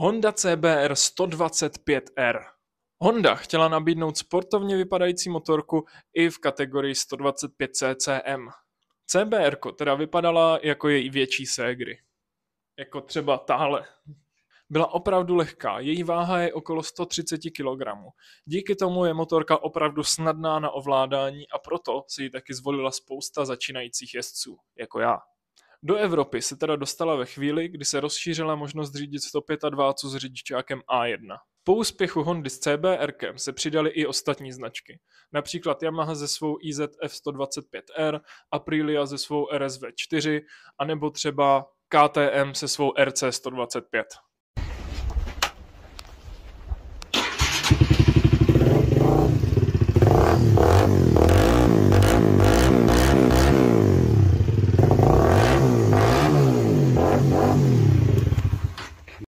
Honda CBR 125R. Honda chtěla nabídnout sportovně vypadající motorku i v kategorii 125 ccm. CBR teda vypadala jako její větší ségry. Jako třeba tahle. Byla opravdu lehká, její váha je okolo 130 kg. Díky tomu je motorka opravdu snadná na ovládání a proto si ji taky zvolila spousta začínajících jezdců, jako já. Do Evropy se teda dostala ve chvíli, kdy se rozšířila možnost řídit 125 s řidičákem A1. Po úspěchu Hondy s CBRkem se přidaly i ostatní značky, například Yamaha se svou IZF 125R, Aprilia se svou RSV4, anebo třeba KTM se svou RC 125.